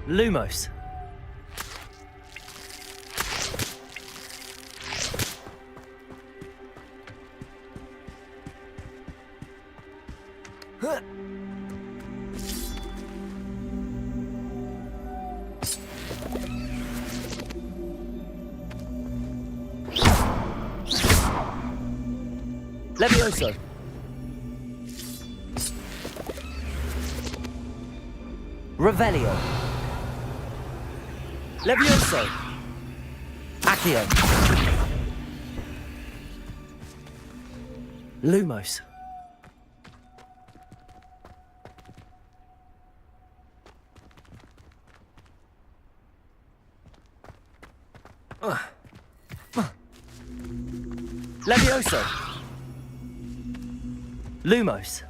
Lumos. Levioso. Revelio. Levioso. Accio. Lumos. Levioso. Lumos.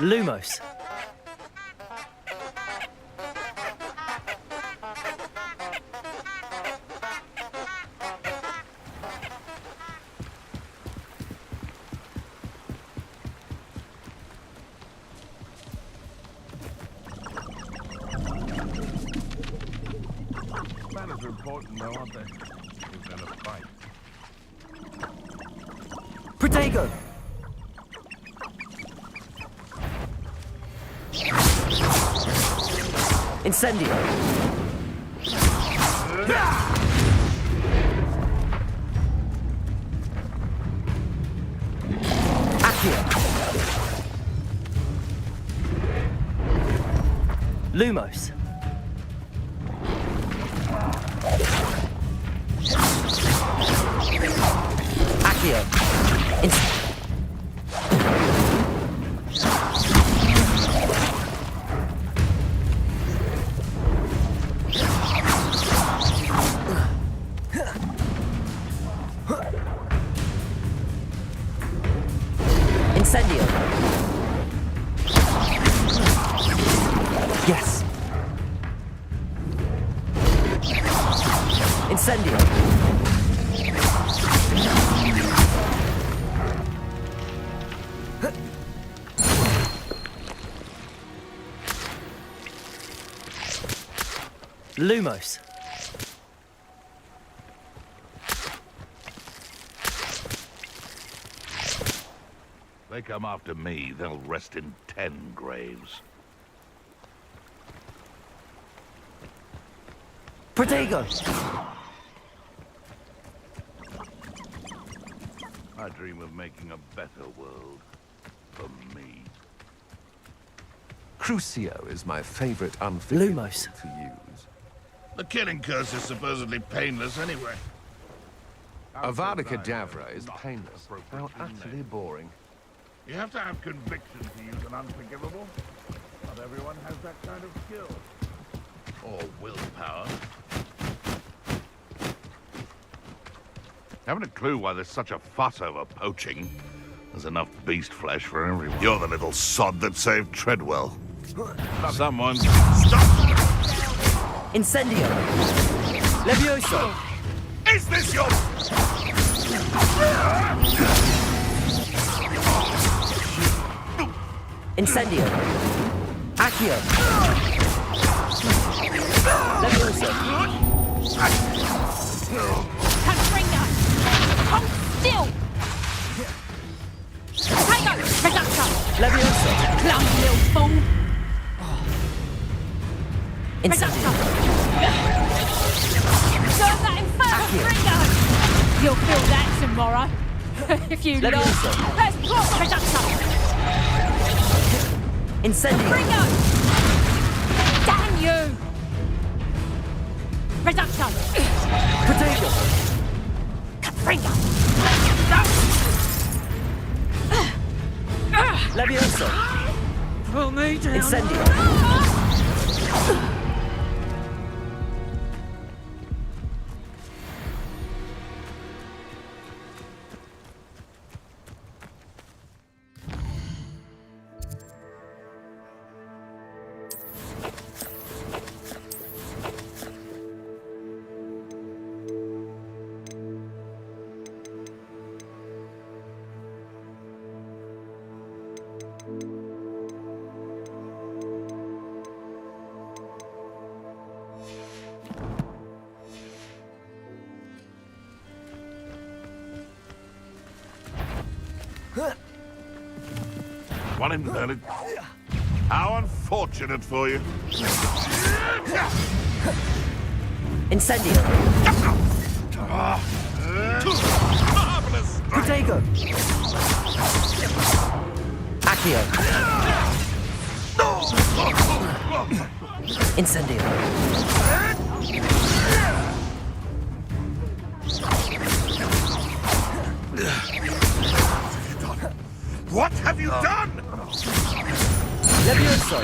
Lumos. manners are important, though, aren't they? We're gonna fight. Protego! Incendio! Accio! Lumos! Accio! Incendio! Yes! Incendio! Lumos! They come after me, they'll rest in 10 graves. Protego! I dream of making a better world for me. Crucio is my favorite unfitting Lumos. to use. The killing curse is supposedly painless anyway. Avada Kedavra is painless. How utterly boring. You have to have conviction to use an unforgivable. Not everyone has that kind of skill. Or willpower. Haven't a clue why there's such a fuss over poaching. There's enough beast flesh for everyone. You're the little sod that saved Treadwell. Someone... Stop! Incendio! Levioso! Is this your... Incendio! Accio! Levioso! Katrina! Hold still! Potato! Reducto! Levioso! Clumsy little fool! Incendio! Serve that infernal Ringo! You'll feel that tomorrow. If you love. Levioso! Let's drop Reducto! Incendio! Ringo! Damn you! Reducto! Protego! Katrina! Levioso! Pull me down! Incendio! One inverted. How unfortunate for you. Incendio! Marvelous! Protego! Accio! Incendio! What have you done? Levioso!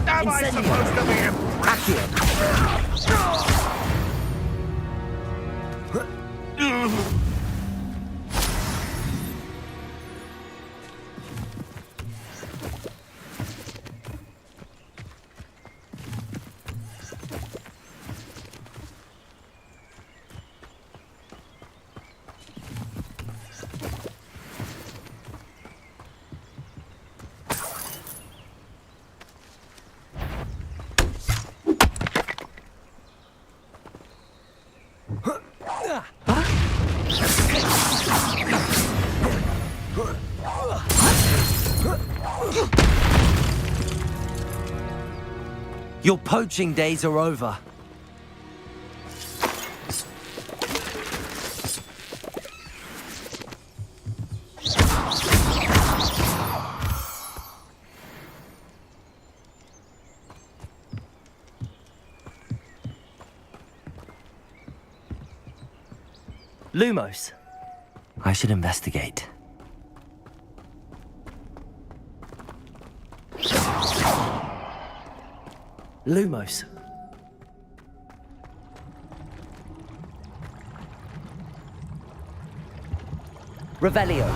Am I Incendio! supposed to be impressed? Accio! Your poaching days are over. Lumos. I should investigate. Lumos. Revelio.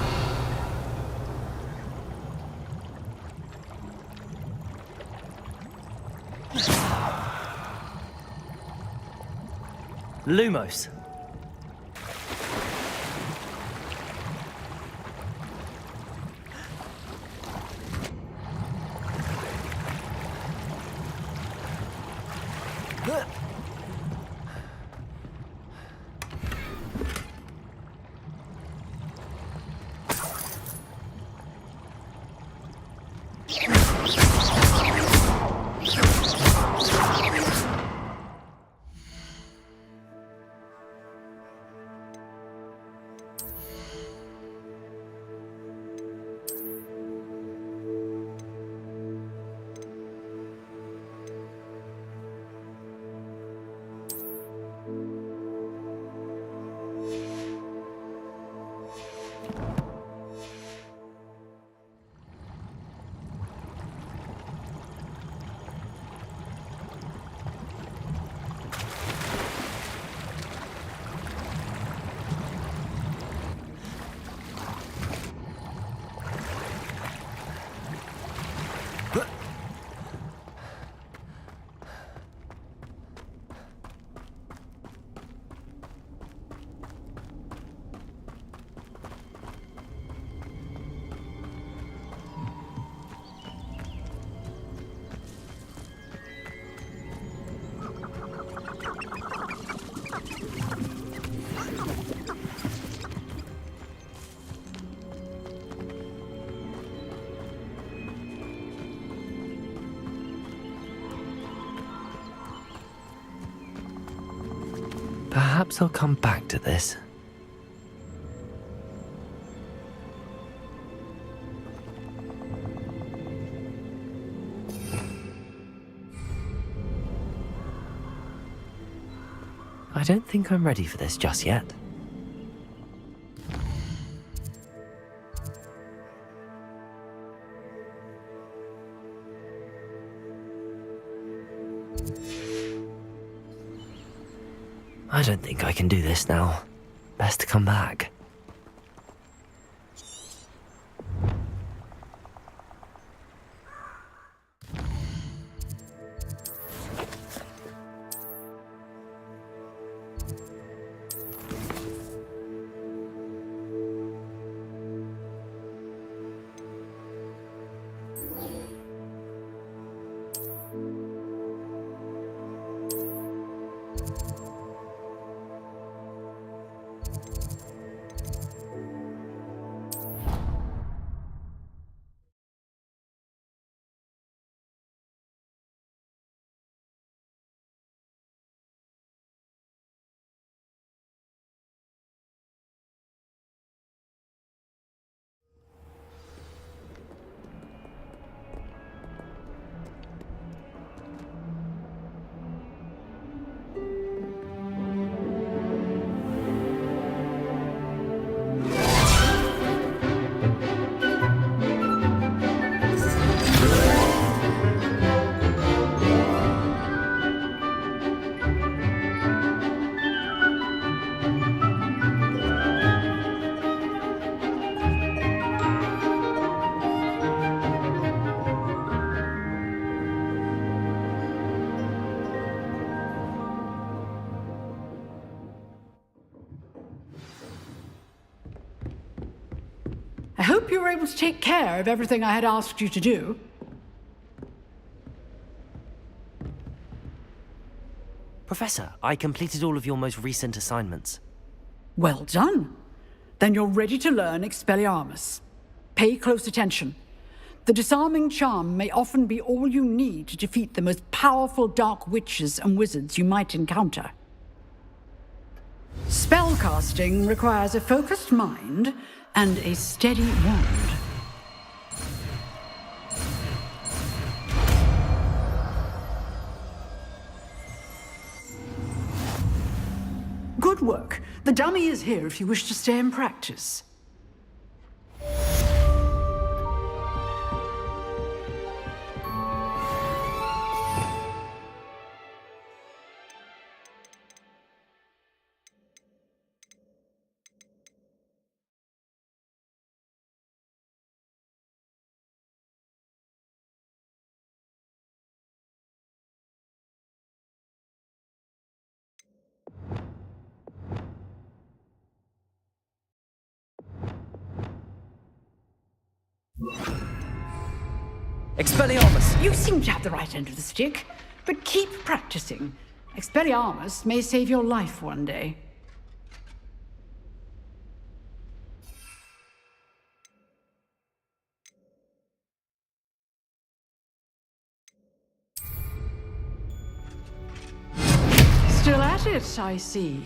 Lumos. Perhaps I'll come back to this. I don't think I'm ready for this just yet. I don't think I can do this now. Best to come back. I hope you were able to take care of everything I had asked you to do. Professor, I completed all of your most recent assignments. Well done. Then you're ready to learn Expelliarmus. Pay close attention. The disarming charm may often be all you need to defeat the most powerful dark witches and wizards you might encounter. Spellcasting requires a focused mind and a steady wand. Good work. The dummy is here if you wish to stay and practice. Expelliarmus! You seem to have the right end of the stick, but keep practicing. Expelliarmus may save your life one day. Still at it, I see.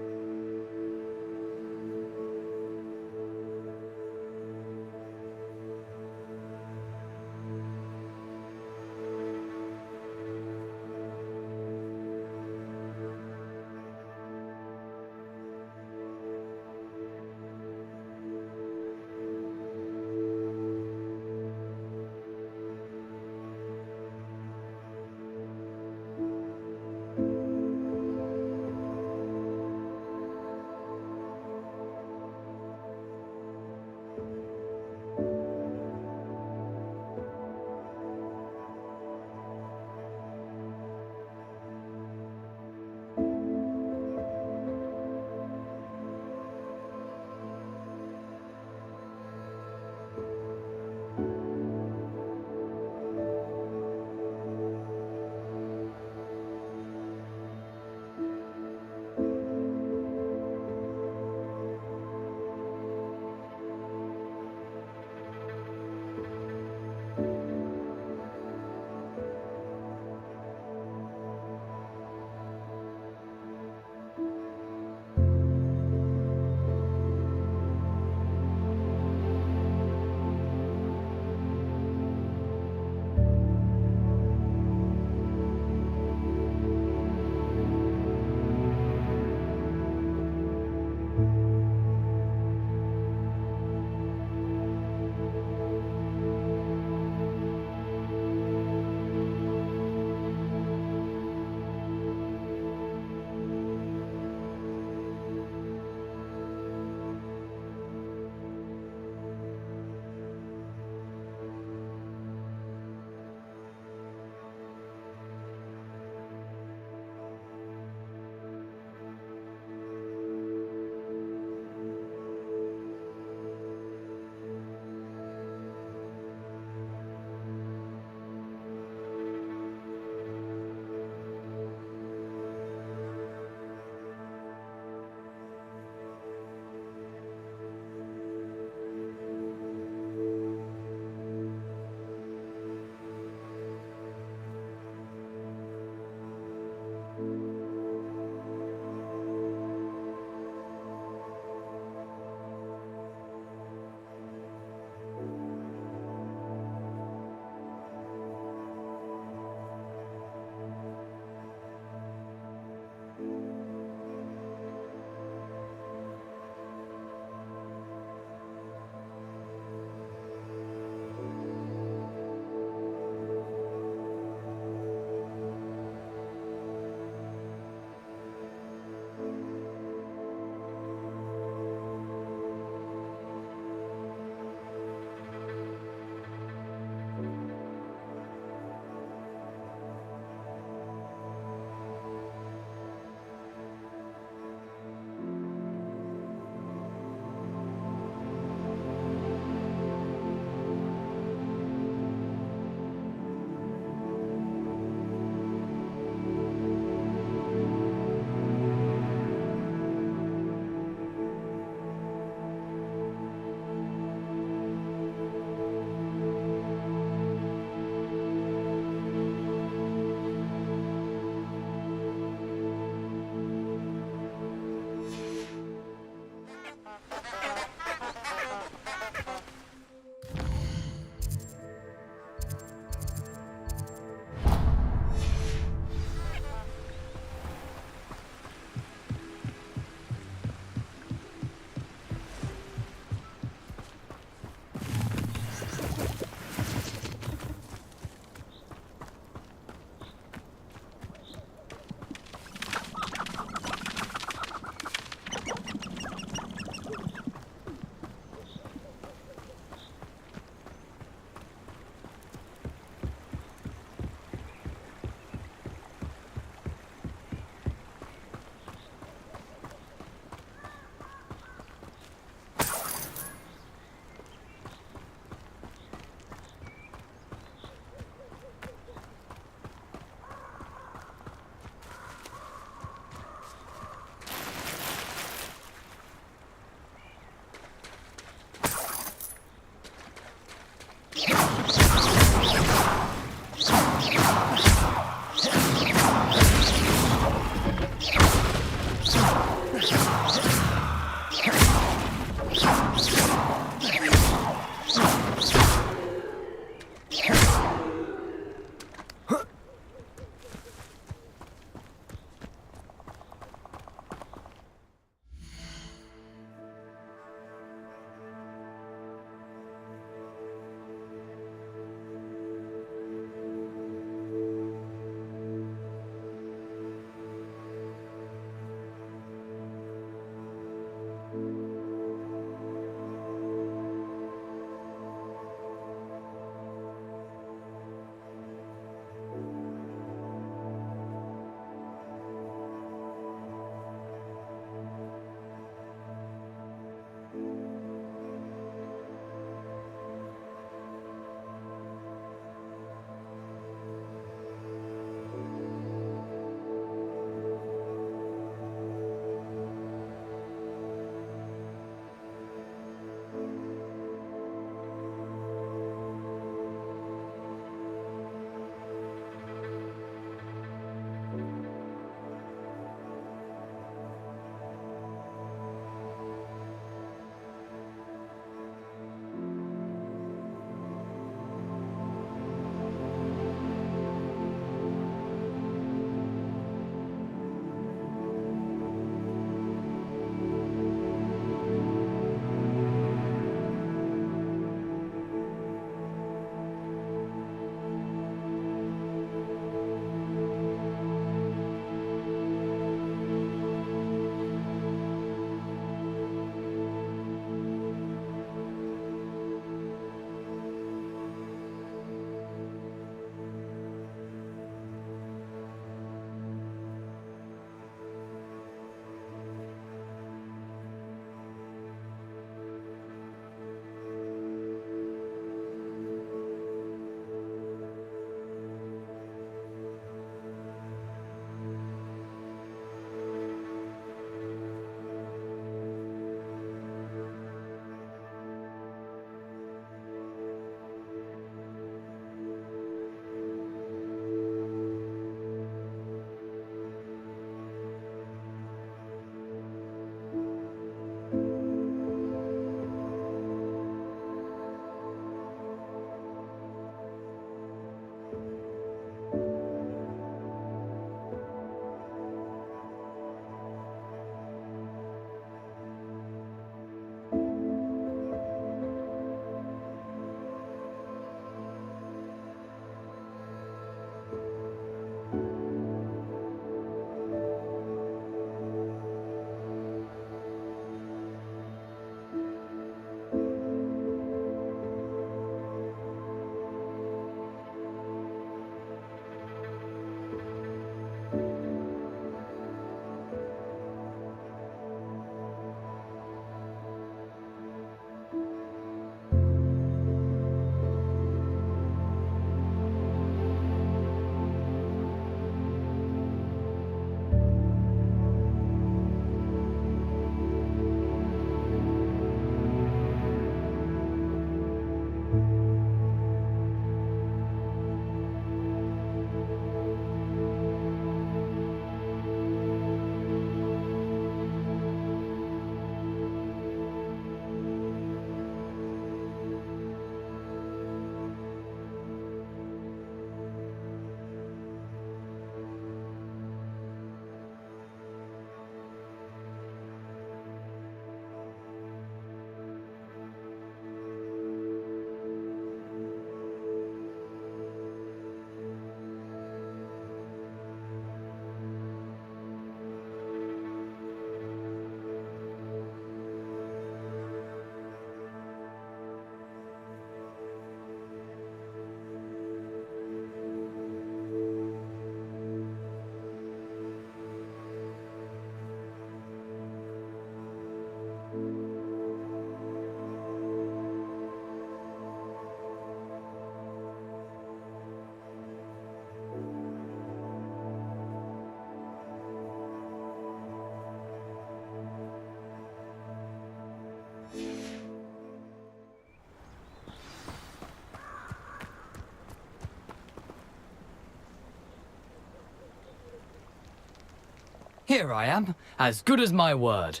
Here I am, as good as my word.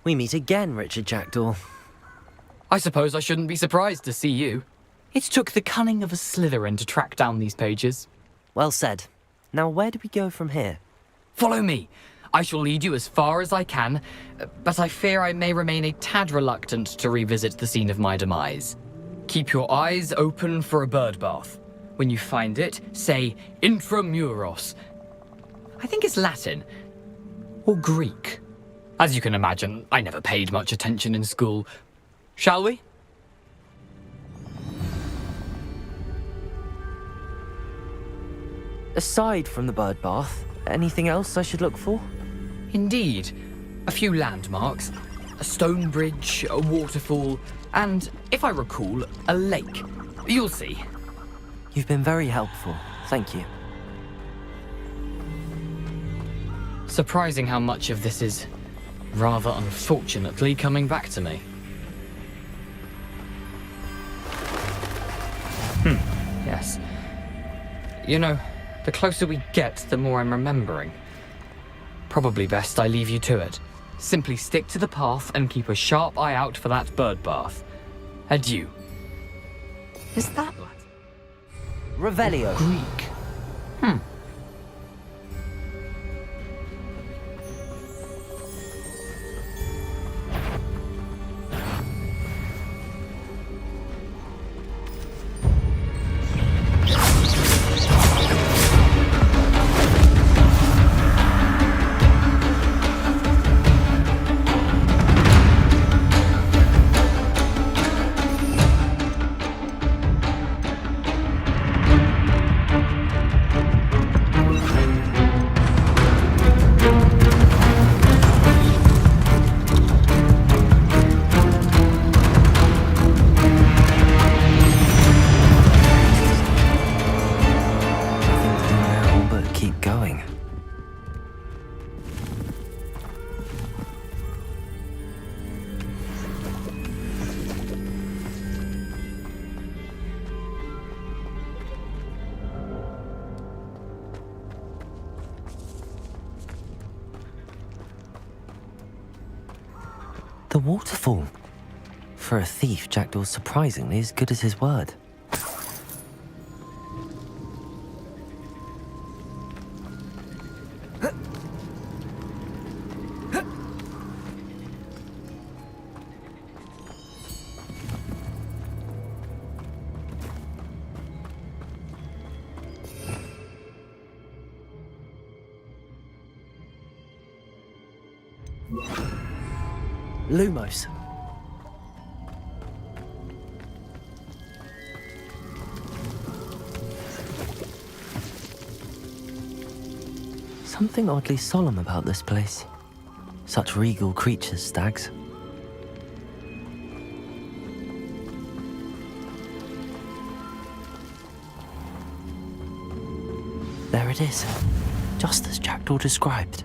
We meet again, Richard Jackdaw. I suppose I shouldn't be surprised to see you. It took the cunning of a Slytherin to track down these pages. Well said. Now where do we go from here? Follow me. I shall lead you as far as I can, but I fear I may remain a tad reluctant to revisit the scene of my demise. Keep your eyes open for a bird bath. When you find it, say intramuros. I think it's Latin. Or Greek. As you can imagine, I never paid much attention in school. Shall we? Aside from the bird bath, anything else I should look for? Indeed. A few landmarks. A stone bridge, a waterfall, and, if I recall, a lake. You'll see. You've been very helpful. Thank you. Surprising how much of this is, rather unfortunately, coming back to me. Yes. You know, the closer we get, the more I'm remembering. Probably best I leave you to it. Simply stick to the path and keep a sharp eye out for that bird bath. Adieu. Is that Revelio. Greek? Now, but keep going. The waterfall. For a thief, Jackdaw's surprisingly as good as his word. Lumos. Something oddly solemn about this place. Such regal creatures, stags. There it is, just as Jackdaw described.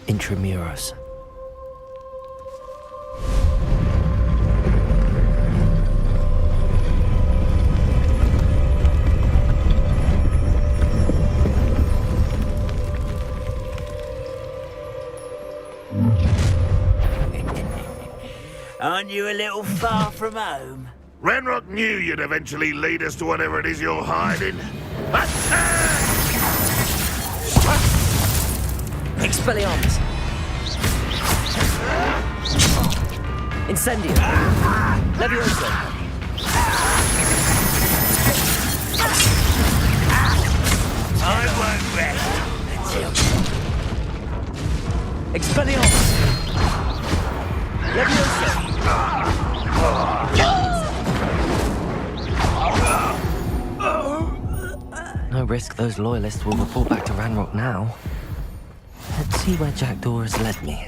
Intramuros. Aren't you a little far from home? Ranrock knew you'd eventually lead us to whatever it is you're hiding. Attack! Expelliarmus! Incendio! Levioso! I won't rest until... Expelliarmus! Levioso! No risk those loyalists will report back to Ranrock now. Let's see where Jackdaw has led me.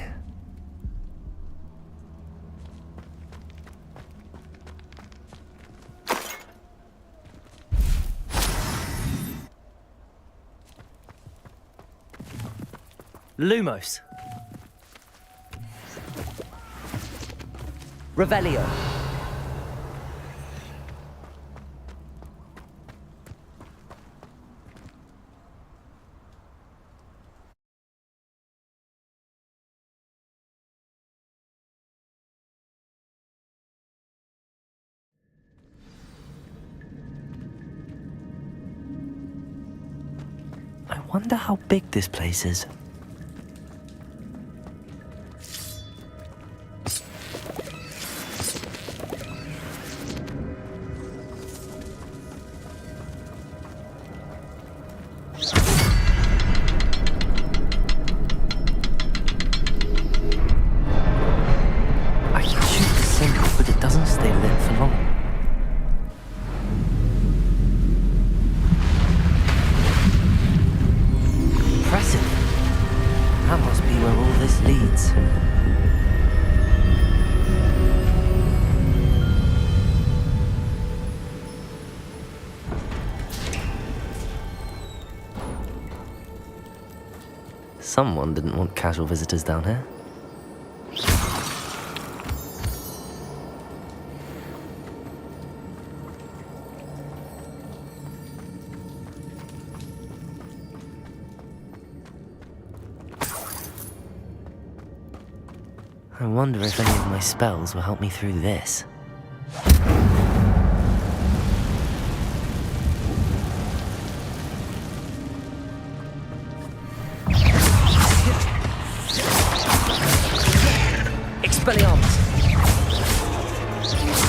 Lumos. Revelio. I wonder how big this place is. I can shoot the symbol, but it doesn't stay lit for long. Impressive. That must be where all this leads. Someone didn't want casual visitors down here. I wonder if any of my spells will help me through this. Expelliarmus!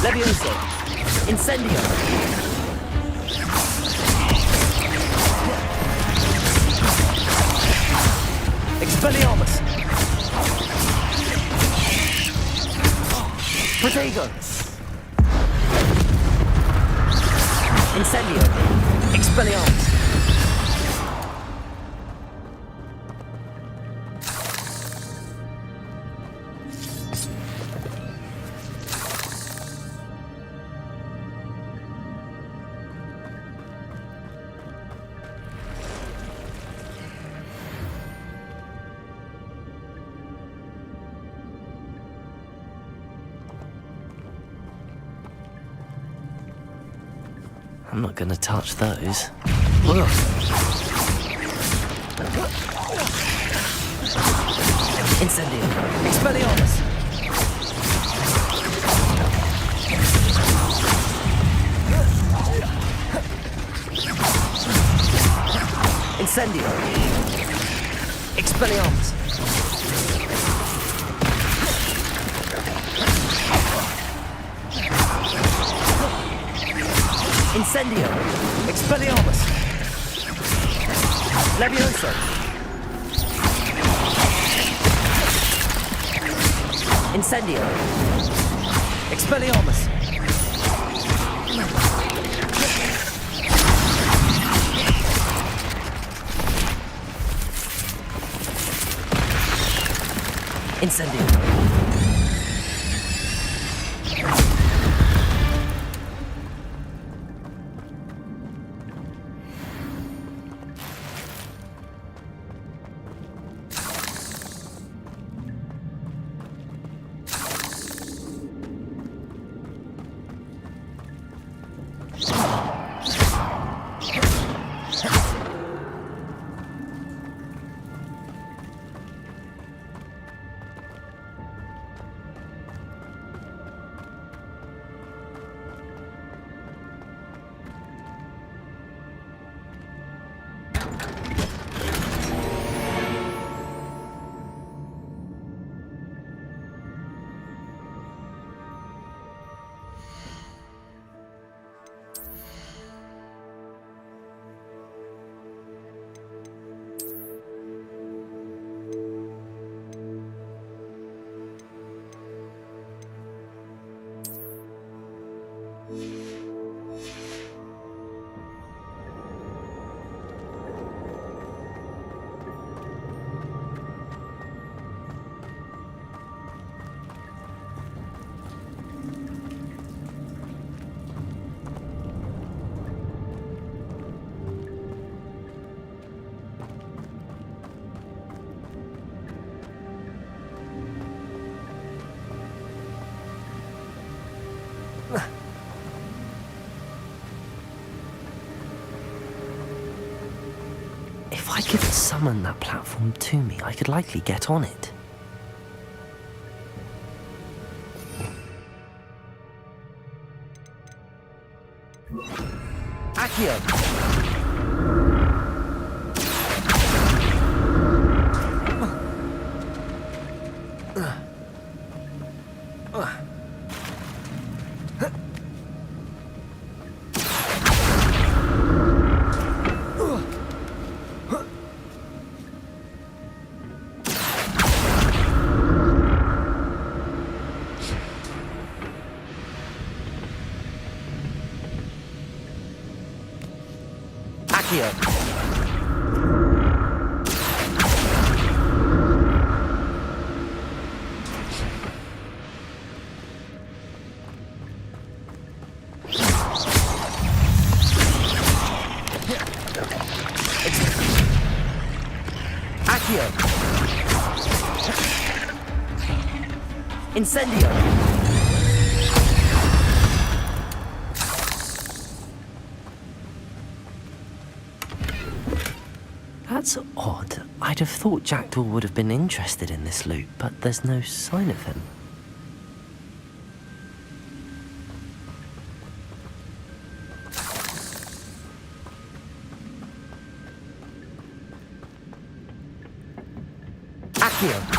Levioso! Incendio! Expelliarmus! Protego! Incendio! Expelliarmus! I'm not gonna touch those. Ugh. Incendio! Expelliarmus! Incendio! Expelliarmus! Incendio! Expelliarmus! Levioso! Incendio! Expelliarmus! Incendio! If I could summon that platform to me, I could likely get on it. Accio! Incendio! That's odd. I'd have thought Jackdaw would have been interested in this loot, but there's no sign of him. Accio!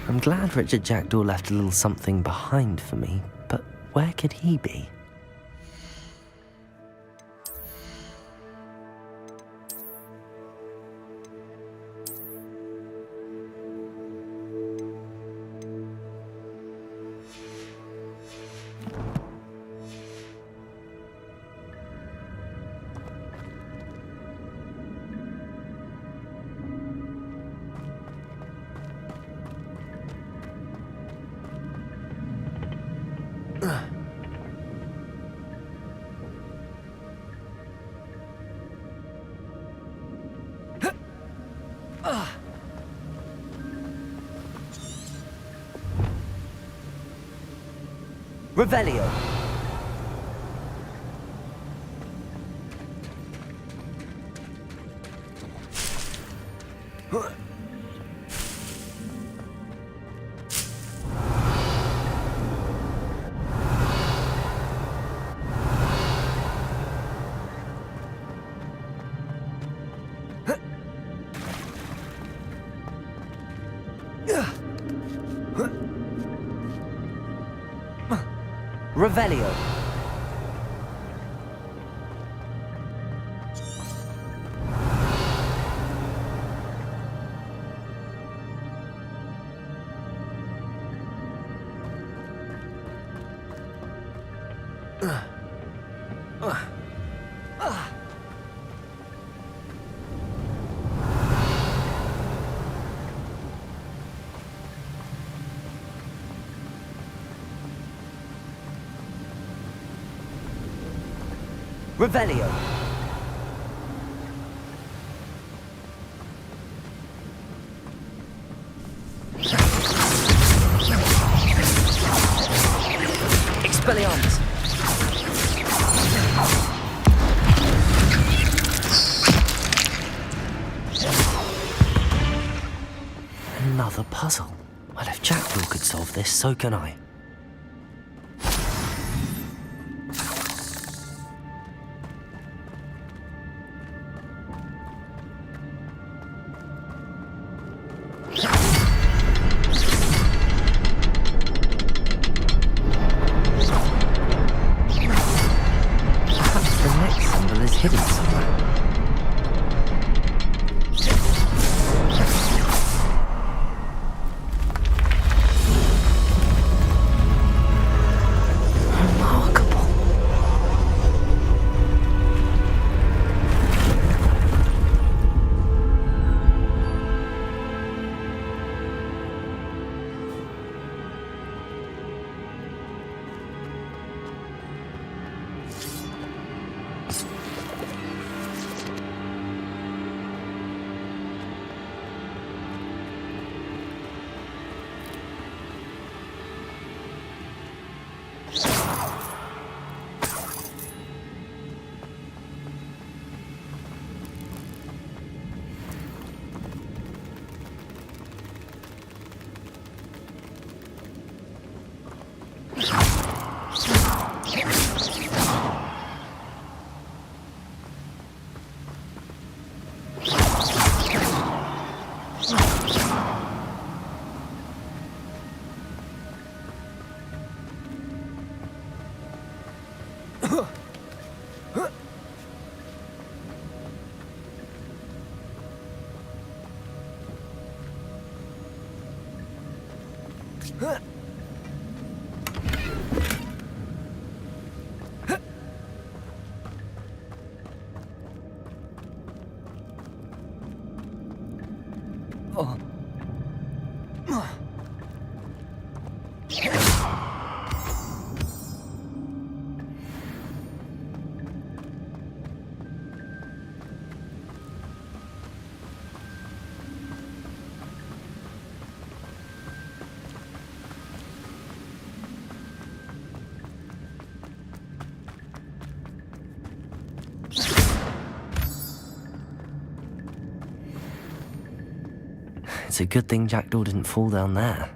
I'm glad Richard Jackdaw left a little something behind for me, but where could he be? Revelio. Revelio. Revelio. Expelliarmus. Another puzzle. Well, if Jackdaw could solve this, so can I. Hidden somewhere. It's a good thing Jackdaw didn't fall down there.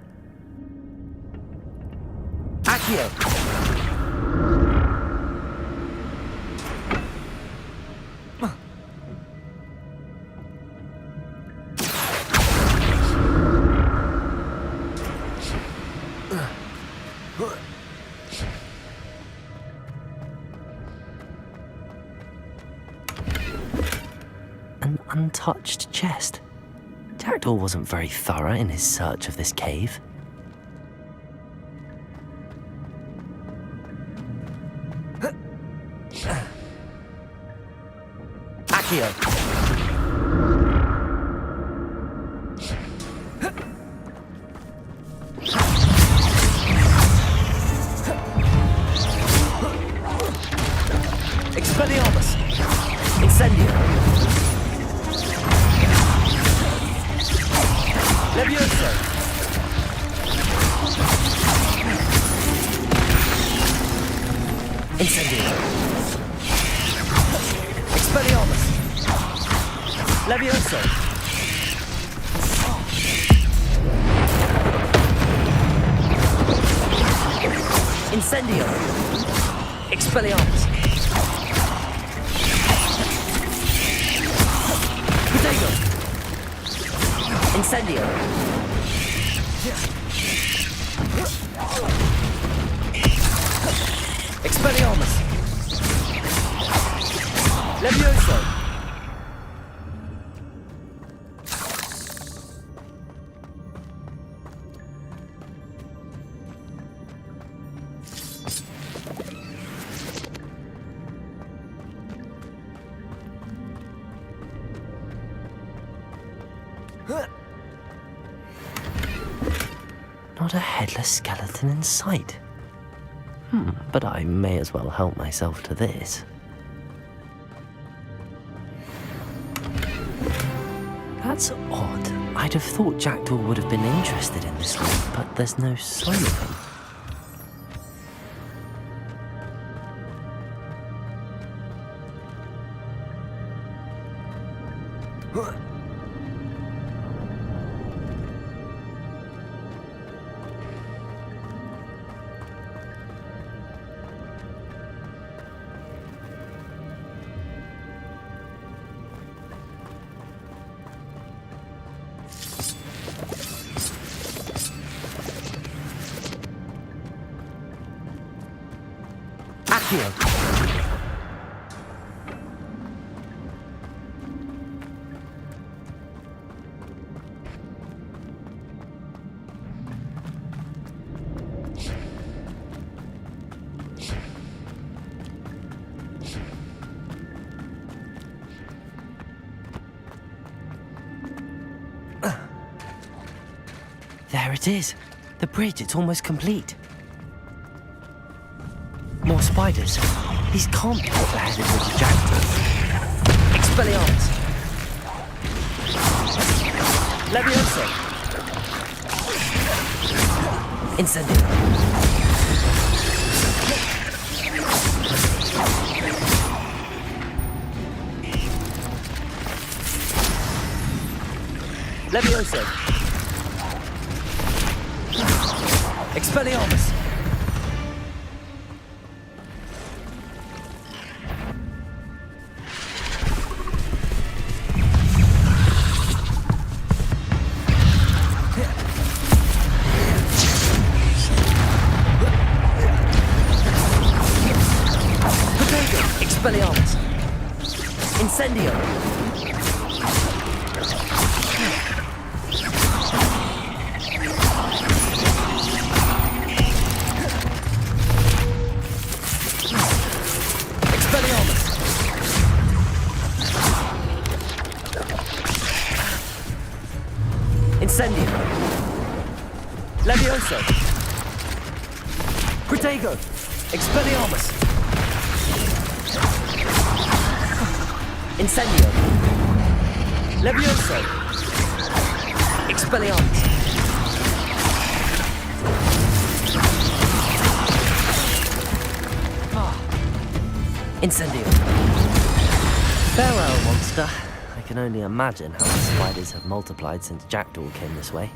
Accio! An untouched chest. Jackdaw wasn't very thorough in his search of this cave. Accio! Expelliarmus! Incendio! Levioso! Incendio! Expelliarmus! Levioso! Incendio! Expelliarmus! Protego! Incendio! Expelliarmus! Levioso! Not a headless skeleton in sight. But I may as well help myself to this. That's odd. I'd have thought Jackdaw would have been interested in this one, but there's no sign of him. There it is. The bridge, it's almost complete. More spiders. These can't be what they're headed with the Jackdaw. Expelliarmus! Levioso! Incendio! Levioso! Expelliarmus! Expelliarmus! Incendio! Incendio. Levioso. Protego. Expelliarmus. Incendio. Levioso. Expelliarmus. Incendio. Farewell, monster. I can only imagine how the spiders have multiplied since Jackdaw came this way.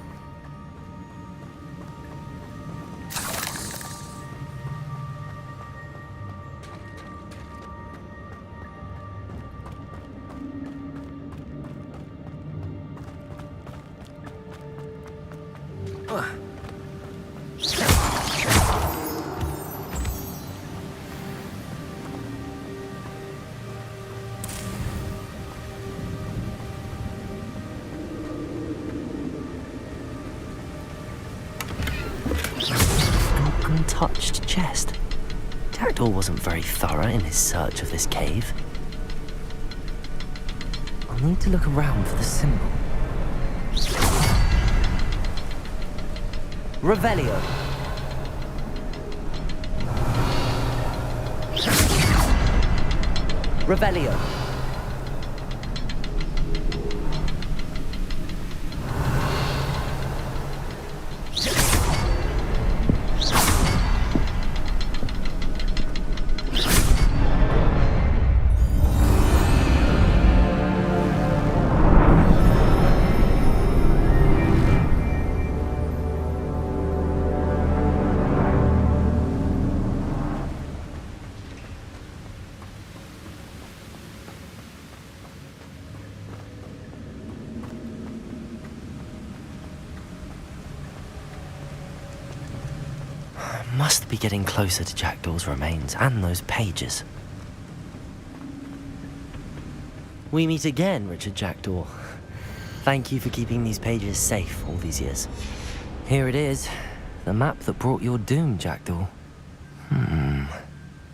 Untouched chest. Jackdaw wasn't very thorough in his search of this cave. I'll need to look around for the symbol. Revelio. Revelio. Must be getting closer to Jackdaw's remains and those pages. We meet again, Richard Jackdaw. Thank you for keeping these pages safe all these years. Here it is, the map that brought your doom, Jackdaw.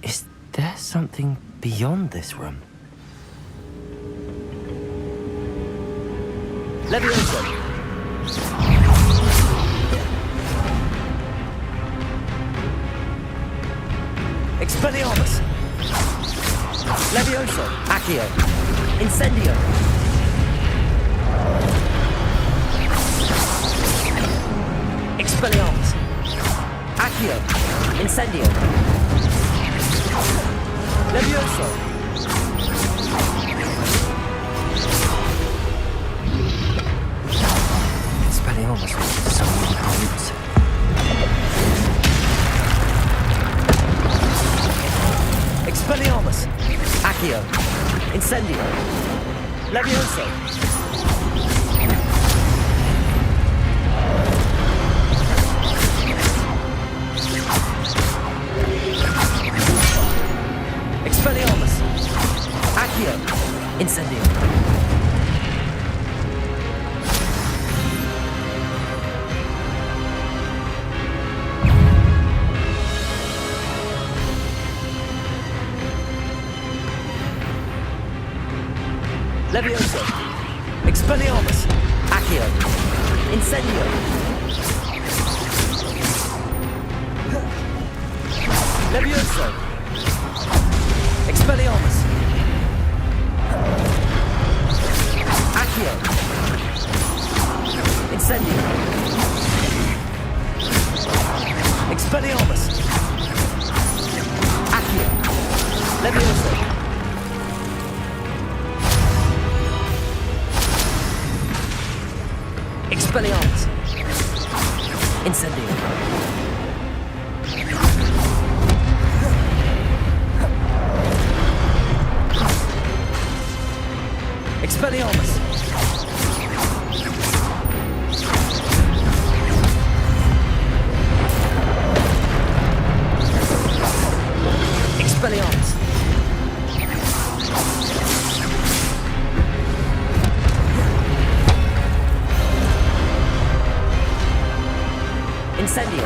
Is there something beyond this room? Levioso! Expelliarmus! Levioso! Accio! Incendio! Expelliarmus! Accio! Incendio! Levioso! Expelliarmus with so many points. Expelliarmus! Accio! Incendio! Levioso! Expelliarmus! Accio! Incendio! Levioso! Expelliarmus! Accio! Incendio! Levioso! Expelliarmus! Accio! Incendio! Expelliarmus! Accio! Levioso! Expelliarmus! Incendio! Expelliarmus! Expelliarmus! Incendio!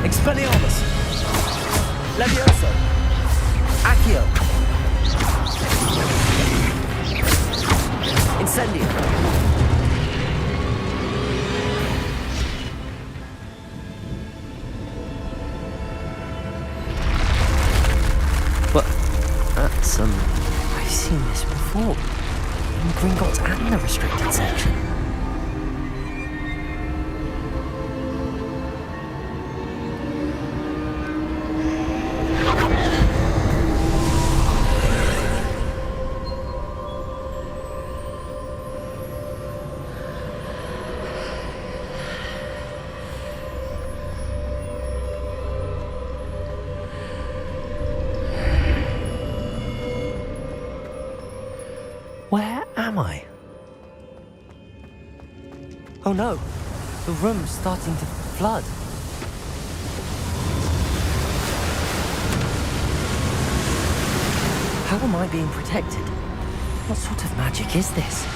Expelliarmus! Levioso! Accio! Incendio! Oh no, the room's starting to flood. How am I being protected? What sort of magic is this?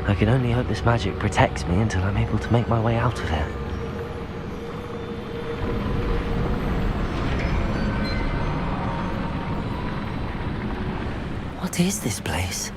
I can only hope this magic protects me until I'm able to make my way out of here. What is this place?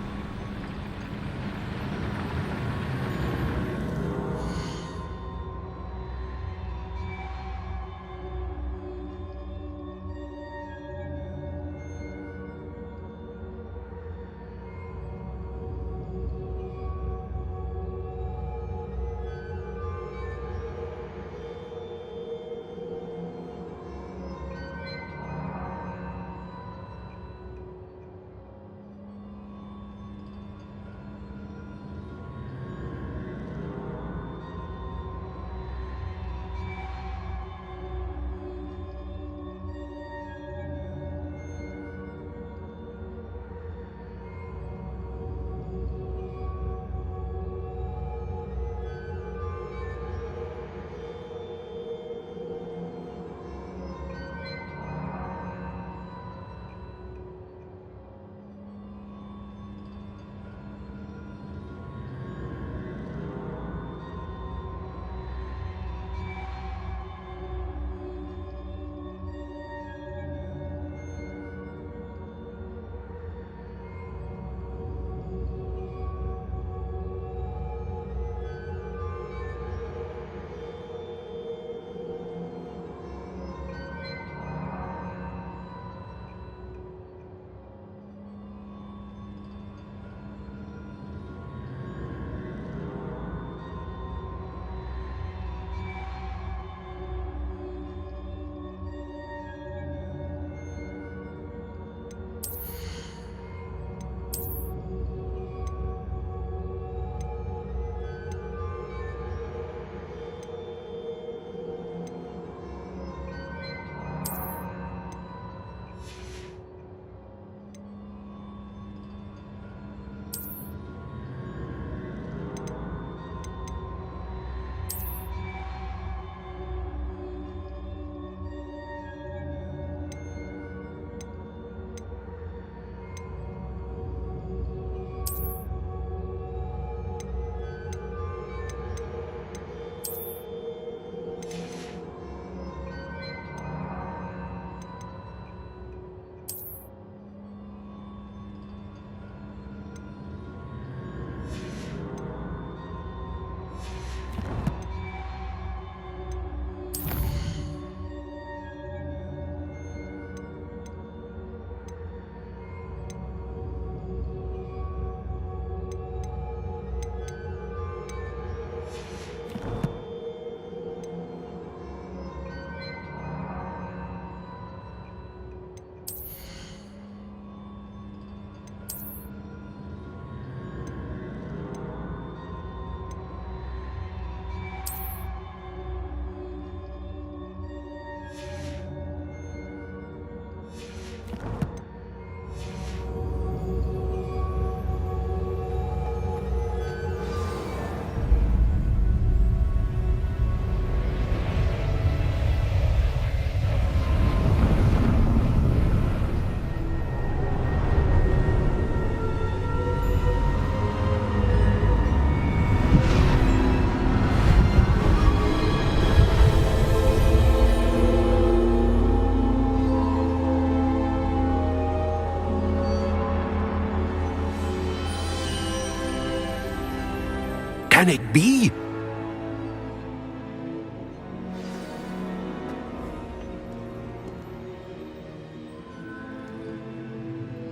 Can it be?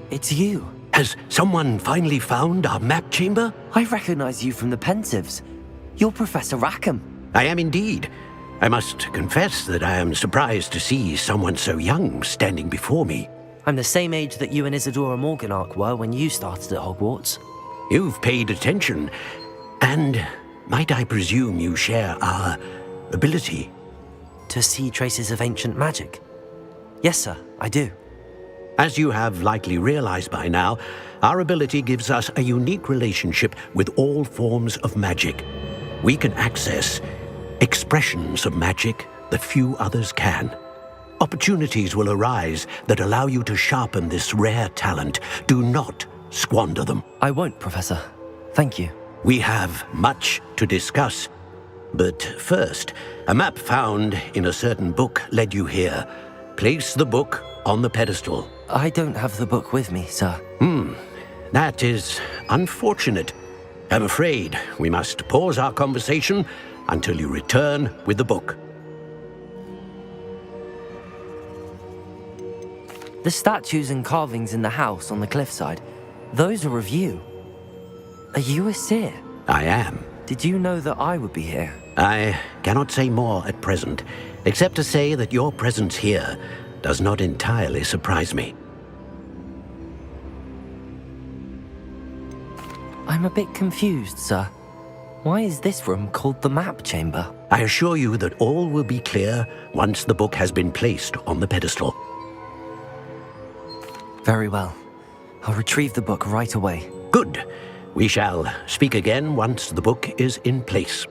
It's you. Has someone finally found our map chamber? I recognize you from the Pensieves. You're Professor Rackham. I am indeed. I must confess that I am surprised to see someone so young standing before me. I'm the same age that you and Isadora Morganach were when you started at Hogwarts. You've paid attention, and might I presume you share our ability? To see traces of ancient magic? Yes, sir, I do. As you have likely realized by now, our ability gives us a unique relationship with all forms of magic. We can access expressions of magic that few others can. Opportunities will arise that allow you to sharpen this rare talent. Do not squander them. I won't, Professor. Thank you. We have much to discuss. But first, a map found in a certain book led you here. Place the book on the pedestal. I don't have the book with me, sir. That is unfortunate. I'm afraid we must pause our conversation until you return with the book. The statues and carvings in the house on the cliffside, those are of you. Are you a seer? I am. Did you know that I would be here? I cannot say more at present, except to say that your presence here does not entirely surprise me. I'm a bit confused, sir. Why is this room called the map chamber? I assure you that all will be clear once the book has been placed on the pedestal. Very well. I'll retrieve the book right away. Good. We shall speak again once the book is in place.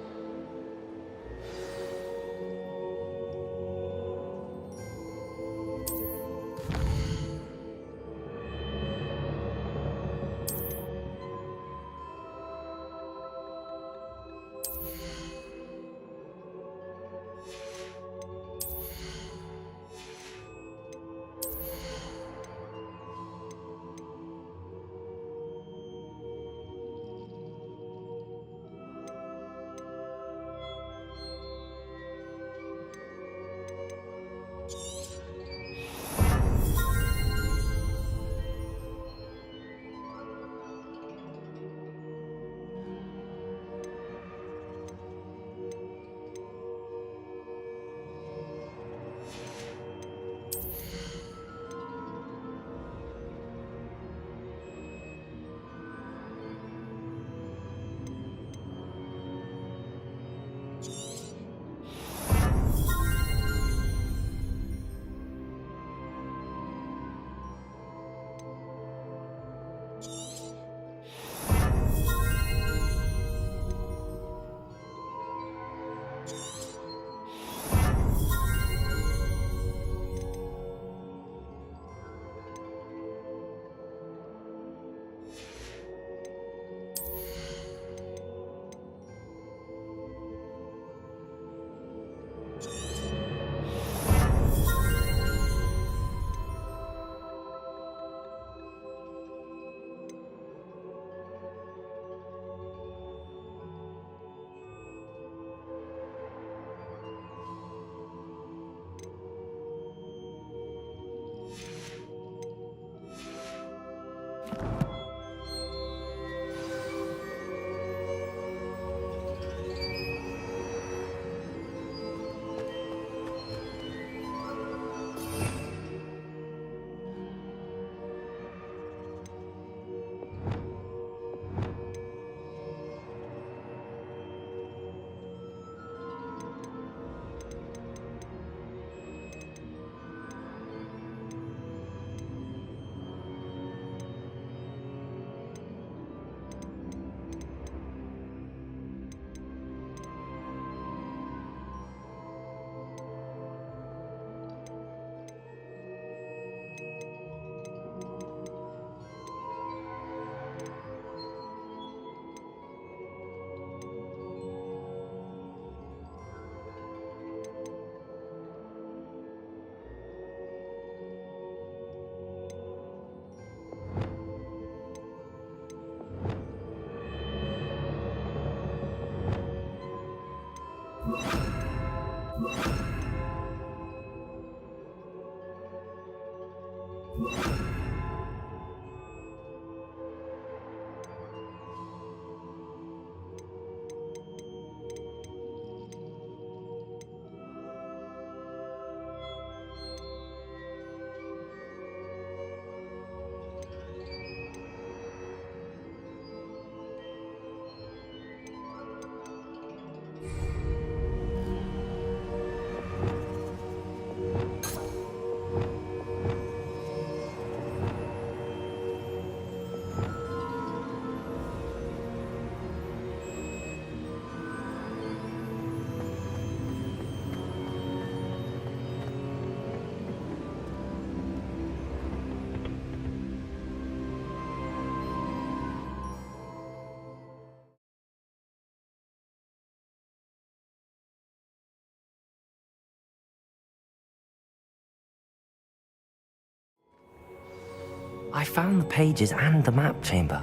I found the pages and the map chamber.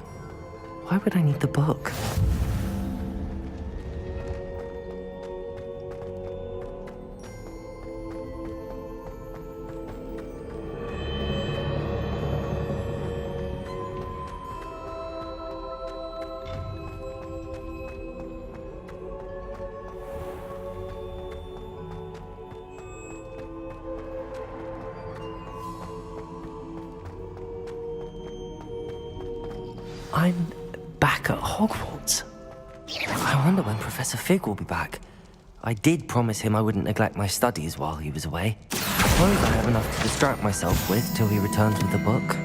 Why would I need the book? I'm back at Hogwarts. I wonder when Professor Fig will be back. I did promise him I wouldn't neglect my studies while he was away. I suppose I have enough to distract myself with till he returns with the book.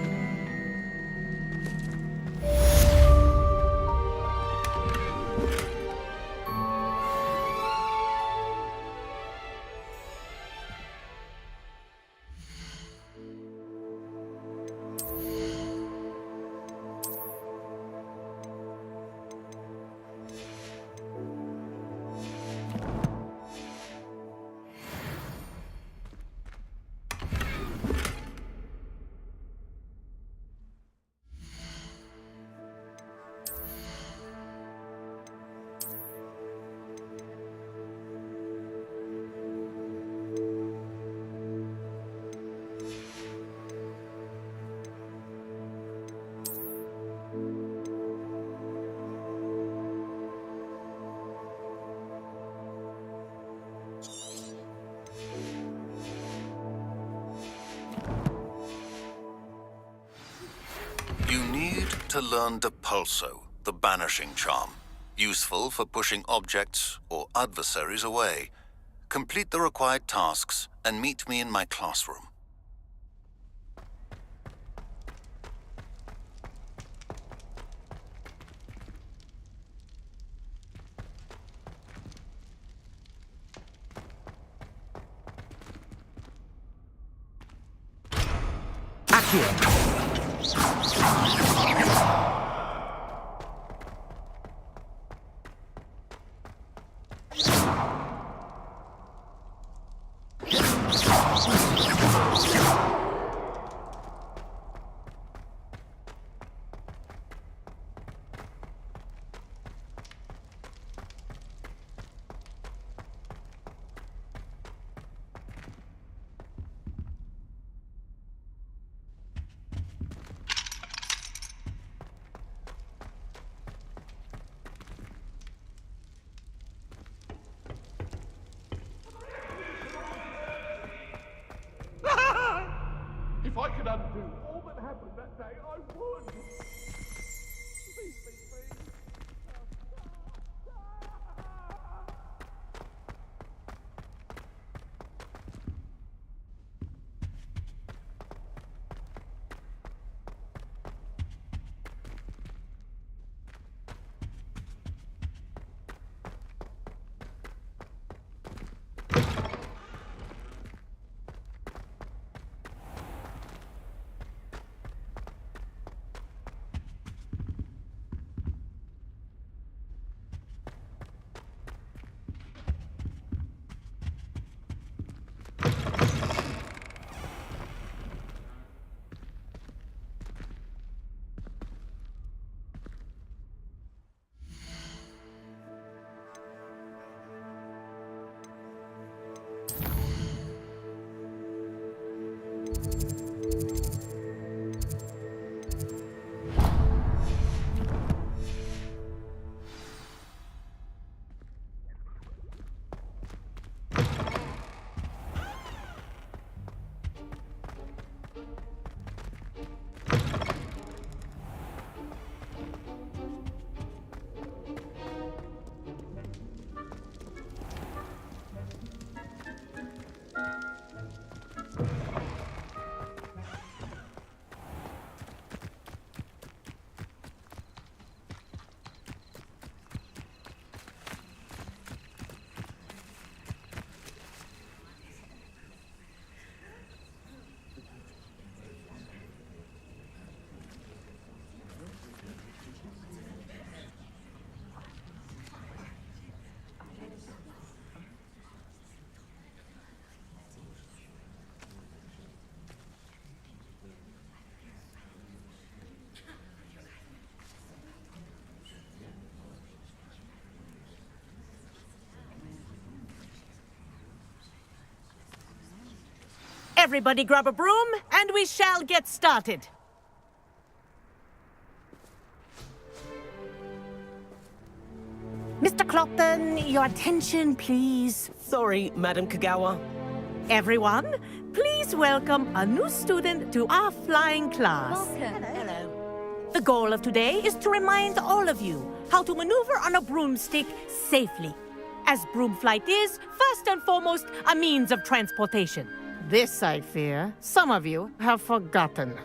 You need to learn Depulso, the banishing charm. Useful for pushing objects or adversaries away. Complete the required tasks and meet me in my classroom. If I could undo all that happened that day, I would. Please, please, please. Everybody grab a broom, and we shall get started. Mr. Clopton, your attention, please. Sorry, Madam Kagawa. Everyone, please welcome a new student to our flying class. Hello. The goal of today is to remind all of you how to maneuver on a broomstick safely, as broom flight is, first and foremost, a means of transportation. This, I fear, some of you have forgotten.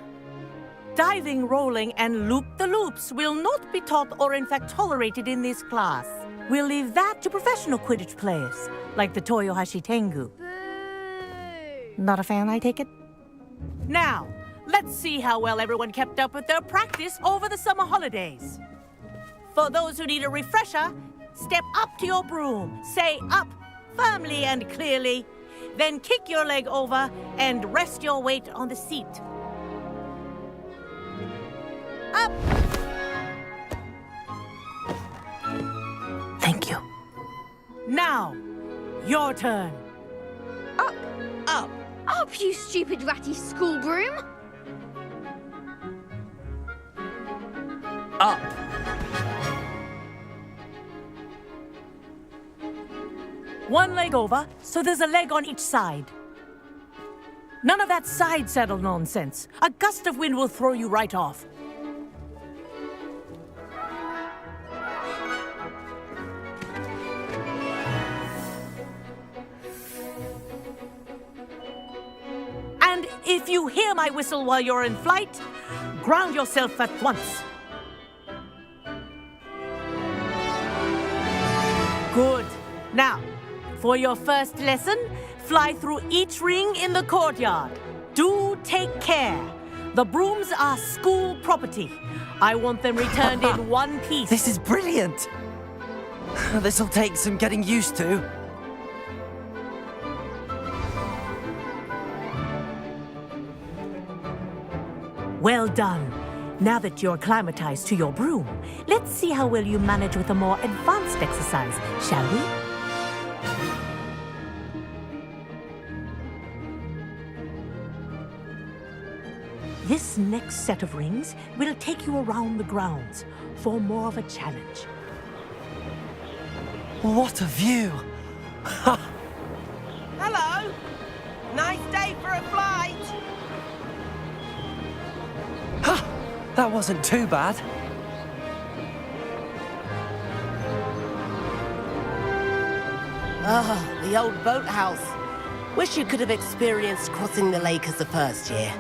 Diving, rolling, and loop-the-loops will not be taught or in fact tolerated in this class. We'll leave that to professional Quidditch players, like the Toyohashi Tengu. Not a fan, I take it? Now, let's see how well everyone kept up with their practice over the summer holidays. For those who need a refresher, step up to your broom, say up firmly and clearly, then kick your leg over and rest your weight on the seat. Up! Thank you. Now, your turn. Up. Up. Up, you stupid ratty school broom. Up. One leg over, so there's a leg on each side. None of that side saddle nonsense. A gust of wind will throw you right off. And if you hear my whistle while you're in flight, ground yourself at once. Good. Now, for your first lesson, fly through each ring in the courtyard. Do take care. The brooms are school property. I want them returned in one piece. This is brilliant! This'll take some getting used to. Well done. Now that you're acclimatized to your broom, let's see how well you manage with a more advanced exercise, shall we? This next set of rings will take you around the grounds for more of a challenge. What a view! Hello. Nice day for a flight. That wasn't too bad. Ah, the old boathouse. Wish you could have experienced crossing the lake as the first year.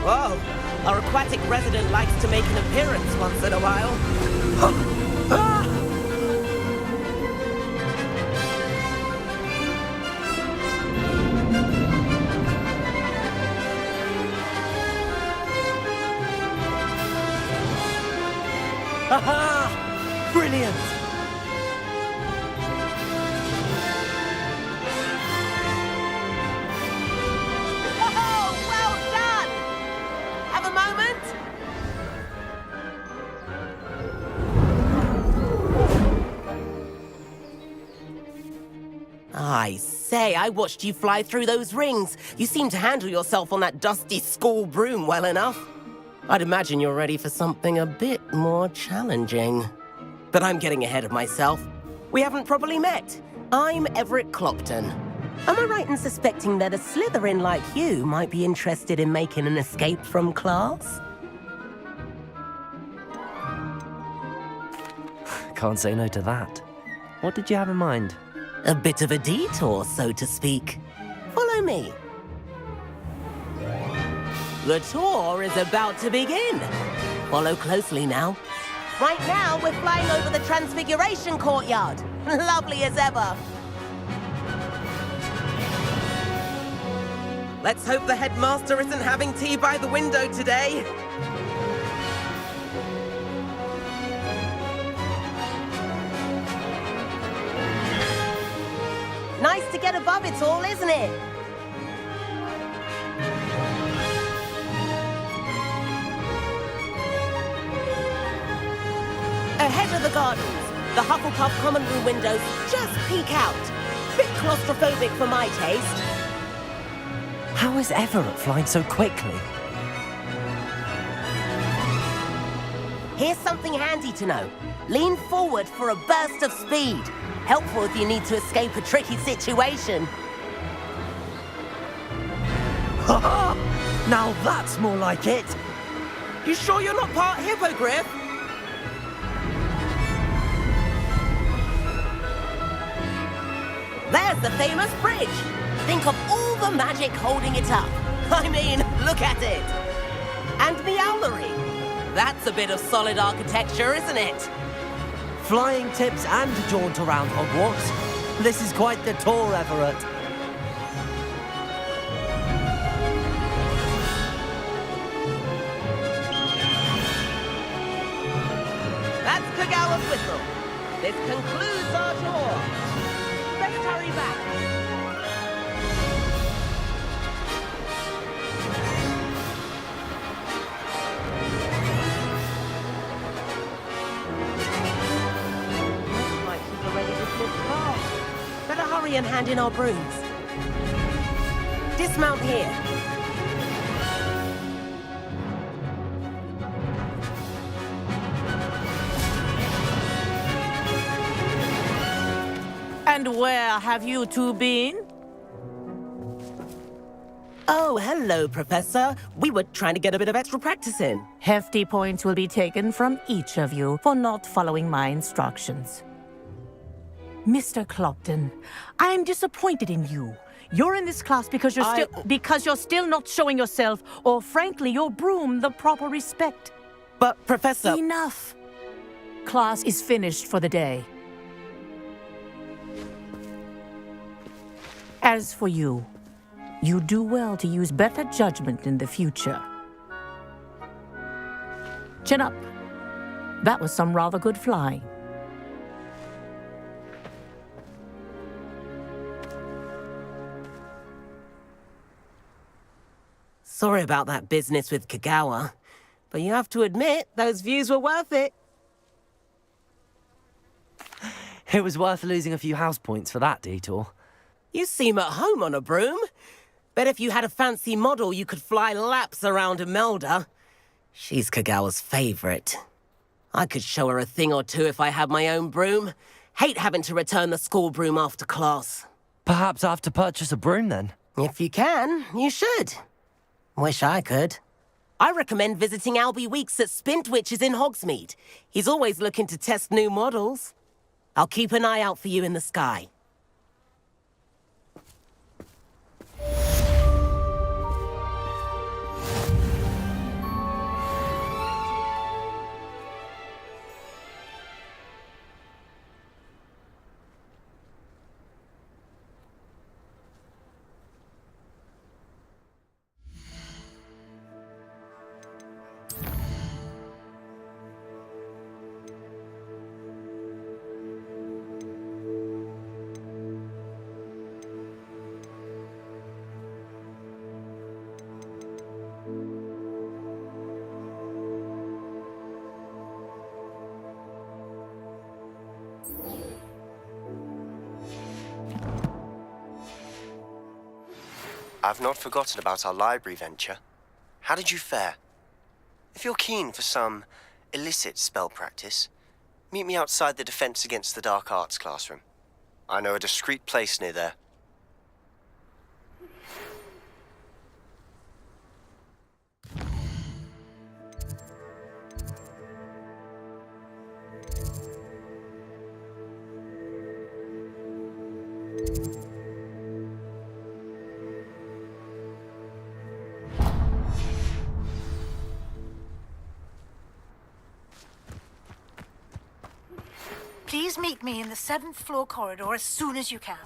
Whoa, our aquatic resident likes to make an appearance once in a while. Aha! Brilliant! Oh, well done! Have a moment? I say, I watched you fly through those rings. You seem to handle yourself on that dusty school broom well enough. I'd imagine you're ready for something a bit more challenging. But I'm getting ahead of myself. We haven't properly met. I'm Everett Clopton. Am I right in suspecting that a Slytherin like you might be interested in making an escape from class? Can't say no to that. What did you have in mind? A bit of a detour, so to speak. Follow me. The tour is about to begin. Follow closely now. Right now, we're flying over the Transfiguration Courtyard. Lovely as ever. Let's hope the headmaster isn't having tea by the window today. Nice to get above it all, isn't it? Ahead of the gardens, the Hufflepuff common room windows just peek out. Bit claustrophobic for my taste. How is Everett flying so quickly? Here's something handy to know. Lean forward for a burst of speed. Helpful if you need to escape a tricky situation. Ha! Now that's more like it. You sure you're not part hippogriff? There's the famous bridge. Think of all the magic holding it up. I mean, look at it. And the owlery. That's a bit of solid architecture, isn't it? Flying tips and a jaunt around Hogwarts. This is quite the tour, Everett. That's Kagawa's whistle. This concludes our tour. Let's hurry back. Looks like she's already dismissed class. Better hurry and hand in our brooms. Dismount here. And where have you two been? Oh, hello, Professor. We were trying to get a bit of extra practice in. Hefty points will be taken from each of you for not following my instructions. Mr. Clopton, I'm disappointed in you. You're in this class because you're still not showing yourself, or frankly, your broom the proper respect. But, Professor... Enough. Class is finished for the day. As for you, you do well to use better judgment in the future. Chin up. That was some rather good flying. Sorry about that business with Kagawa, but you have to admit, those views were worth it. It was worth losing a few house points for that detour. You seem at home on a broom. Bet if you had a fancy model, you could fly laps around Imelda. She's Kagawa's favorite. I could show her a thing or two if I had my own broom. Hate having to return the school broom after class. Perhaps I have to purchase a broom then? If you can, you should. Wish I could. I recommend visiting Albie Weeks at Spintwitches in Hogsmeade. He's always looking to test new models. I'll keep an eye out for you in the sky. I've not forgotten about our library venture. How did you fare? If you're keen for some illicit spell practice, meet me outside the Defense Against the Dark Arts classroom. I know a discreet place near there. Please meet me in the 7th floor corridor as soon as you can.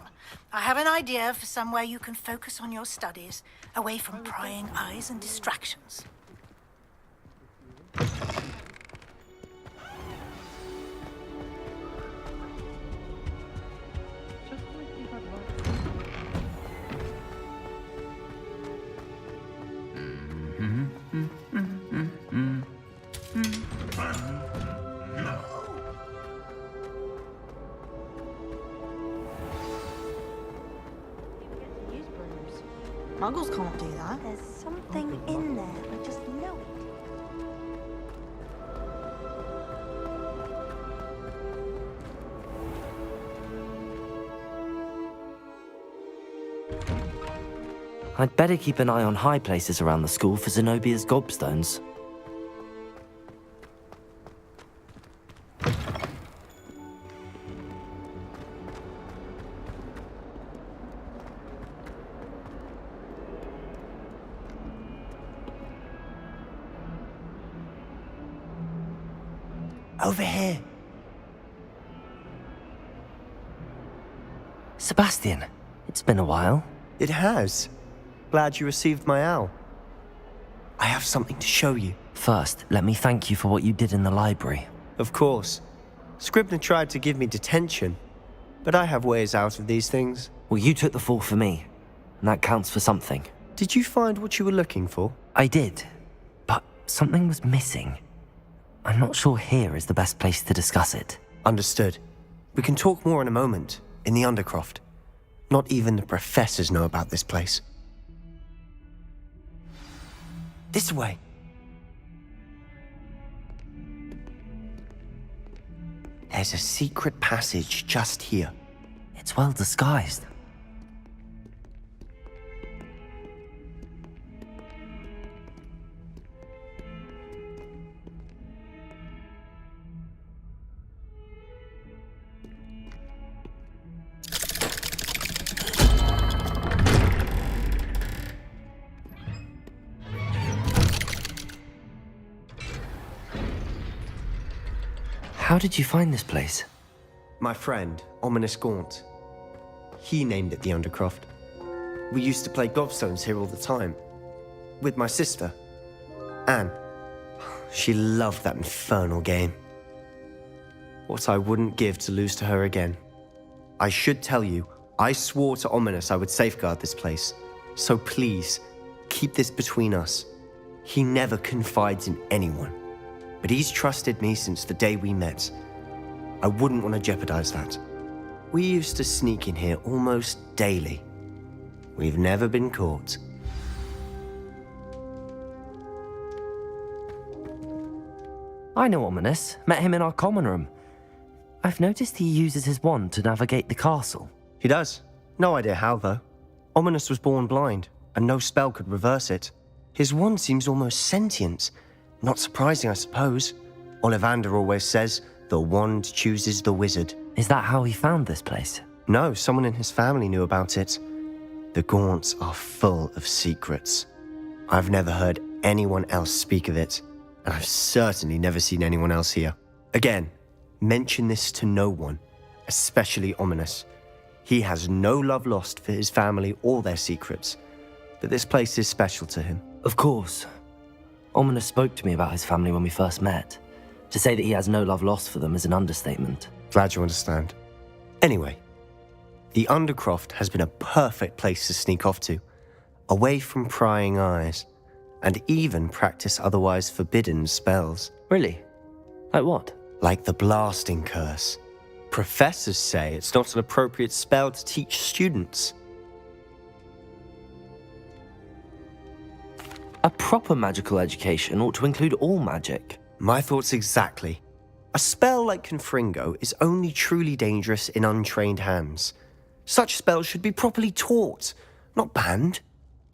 I have an idea for somewhere you can focus on your studies, away from prying eyes and distractions. muggles can't do that. There's something in there. I just know it. I'd better keep an eye on high places around the school for Zenobia's gobstones. Over here. Sebastian, it's been a while. It has. Glad you received my owl. I have something to show you. First, let me thank you for what you did in the library. Of course. Scribner tried to give me detention, but I have ways out of these things. Well, you took the fall for me, and that counts for something. Did you find what you were looking for? I did, but something was missing. I'm not sure here is the best place to discuss it. Understood. We can talk more in a moment, in the Undercroft. Not even the professors know about this place. This way. There's a secret passage just here. It's well disguised. How did you find this place? My friend, Ominous Gaunt. He named it the Undercroft. We used to play gobstones here all the time. With my sister, Anne. She loved that infernal game. What I wouldn't give to lose to her again. I should tell you, I swore to Ominous I would safeguard this place. So please, keep this between us. He never confides in anyone. But he's trusted me since the day we met. I wouldn't want to jeopardize that. We used to sneak in here almost daily. We've never been caught. I know Ominous. Met him in our common room. I've noticed he uses his wand to navigate the castle. He does. No idea how, though. Ominous was born blind, and no spell could reverse it. His wand seems almost sentient. Not surprising, I suppose. Ollivander always says, the wand chooses the wizard. Is that how he found this place? No, someone in his family knew about it. The Gaunts are full of secrets. I've never heard anyone else speak of it, and I've certainly never seen anyone else here. Again, mention this to no one, especially Ominous. He has no love lost for his family or their secrets, but this place is special to him. Of course. Ominous spoke to me about his family when we first met. To say that he has no love lost for them is an understatement. Glad you understand. Anyway, the Undercroft has been a perfect place to sneak off to, away from prying eyes, and even practice otherwise forbidden spells. Really? Like what? Like the blasting curse. Professors say it's not an appropriate spell to teach students. A proper magical education ought to include all magic. My thoughts exactly. A spell like Confringo is only truly dangerous in untrained hands. Such spells should be properly taught, not banned.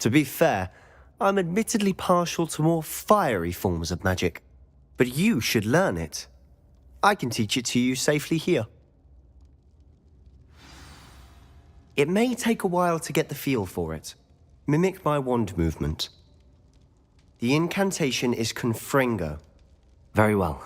To be fair, I'm admittedly partial to more fiery forms of magic. But you should learn it. I can teach it to you safely here. It may take a while to get the feel for it. Mimic my wand movement. The incantation is Confringo. Very well.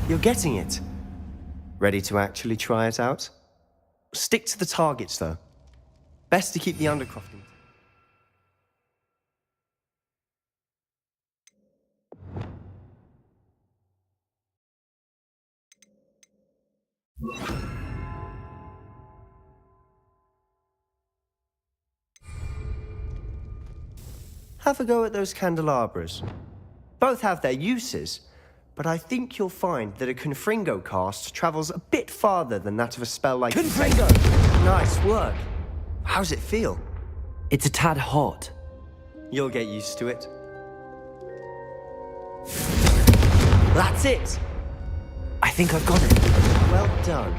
You're getting it. Ready to actually try it out? Stick to the targets, though. Best to keep the undercrofting. have a go at those candelabras. Both have their uses, but I think you'll find that a Confringo cast travels a bit farther than that of a spell like... Confringo! Nice work. How's it feel? It's a tad hot. You'll get used to it. That's it! I think I've got it. Well done.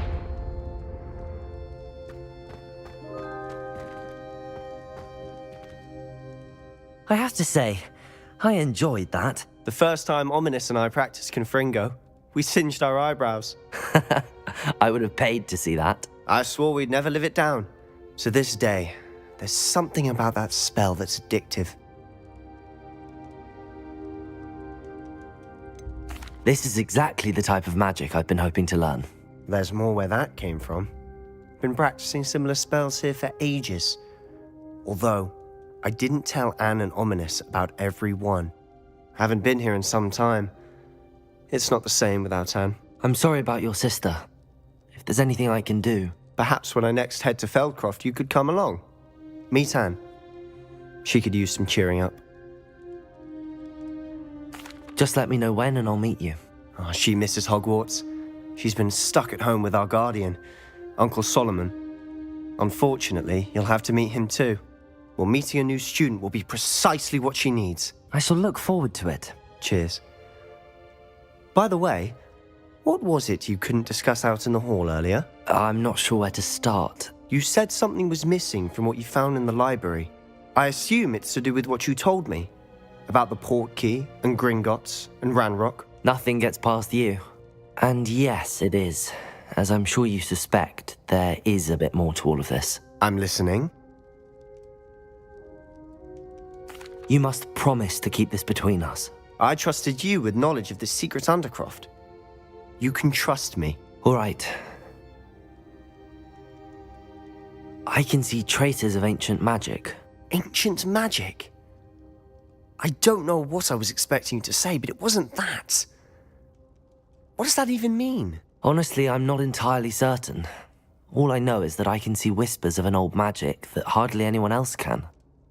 I have to say, I enjoyed that. The first time Ominous and I practiced Confringo, we singed our eyebrows. I would have paid to see that. I swore we'd never live it down. To this day, there's something about that spell that's addictive. This is exactly the type of magic I've been hoping to learn. There's more where that came from. Been practicing similar spells here for ages. Although, I didn't tell Anne and Ominous about every one. Haven't been here in some time. It's not the same without Anne. I'm sorry about your sister. If there's anything I can do... Perhaps when I next head to Feldcroft, you could come along. Meet Anne. She could use some cheering up. Just let me know when and I'll meet you. Oh, she misses Hogwarts. She's been stuck at home with our guardian, Uncle Solomon. Unfortunately, you'll have to meet him too. Well, meeting a new student will be precisely what she needs. I shall look forward to it. Cheers. By the way, what was it you couldn't discuss out in the hall earlier? I'm not sure where to start. You said something was missing from what you found in the library. I assume it's to do with what you told me. About the Portkey, and Gringotts, and Ranrock. Nothing gets past you. And yes, it is. As I'm sure you suspect, there is a bit more to all of this. I'm listening. You must promise to keep this between us. I trusted you with knowledge of this secret Undercroft. You can trust me. All right. I can see traces of ancient magic. Ancient magic? I don't know what I was expecting you to say, but it wasn't that. What does that even mean? Honestly, I'm not entirely certain. All I know is that I can see whispers of an old magic that hardly anyone else can.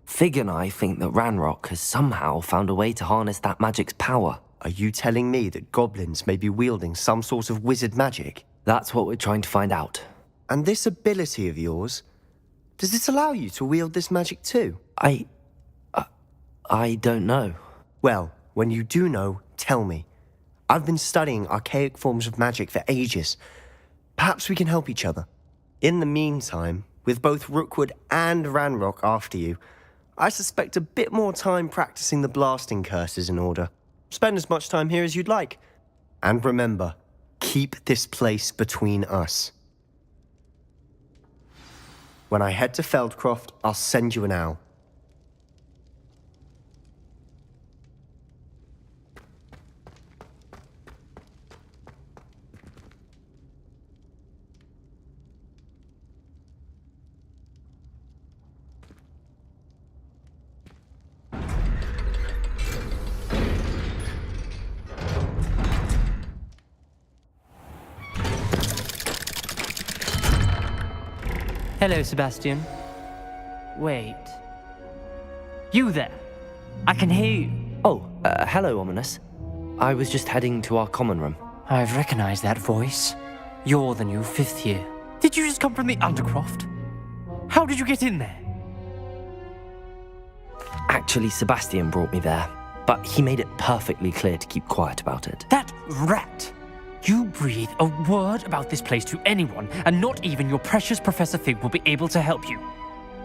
Fig and I think that Ranrock has somehow found a way to harness that magic's power. Are you telling me that goblins may be wielding some sort of wizard magic? That's what we're trying to find out. And this ability of yours, does it allow you to wield this magic too? I don't know. Well, when you do know, tell me. I've been studying archaic forms of magic for ages. Perhaps we can help each other. In the meantime, with both Rookwood and Ranrock after you, I suspect a bit more time practicing the blasting curse is in order. Spend as much time here as you'd like. And remember, keep this place between us. When I head to Feldcroft, I'll send you an owl. Hello, Sebastian. Wait. You there? I can hear you. Oh, hello, Ominous. I was just heading to our common room. I've recognized that voice. You're the new 5th year. Did you just come from the Undercroft? How did you get in there? Actually, Sebastian brought me there, but he made it perfectly clear to keep quiet about it. That rat! You breathe a word about this place to anyone, and not even your precious Professor Fig will be able to help you.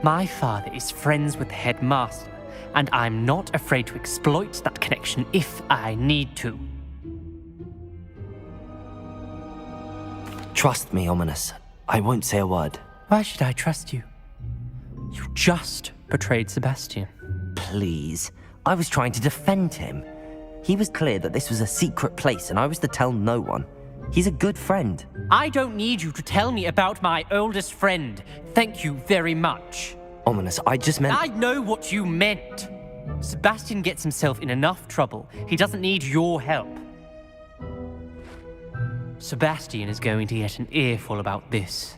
My father is friends with the headmaster, and I'm not afraid to exploit that connection if I need to. Trust me, Ominous. I won't say a word. Why should I trust you? You just betrayed Sebastian. Please. I was trying to defend him. He was clear that this was a secret place and I was to tell no one. He's a good friend. I don't need you to tell me about my oldest friend. Thank you very much. Ominous, I just meant... I know what you meant. Sebastian gets himself in enough trouble. He doesn't need your help. Sebastian is going to get an earful about this.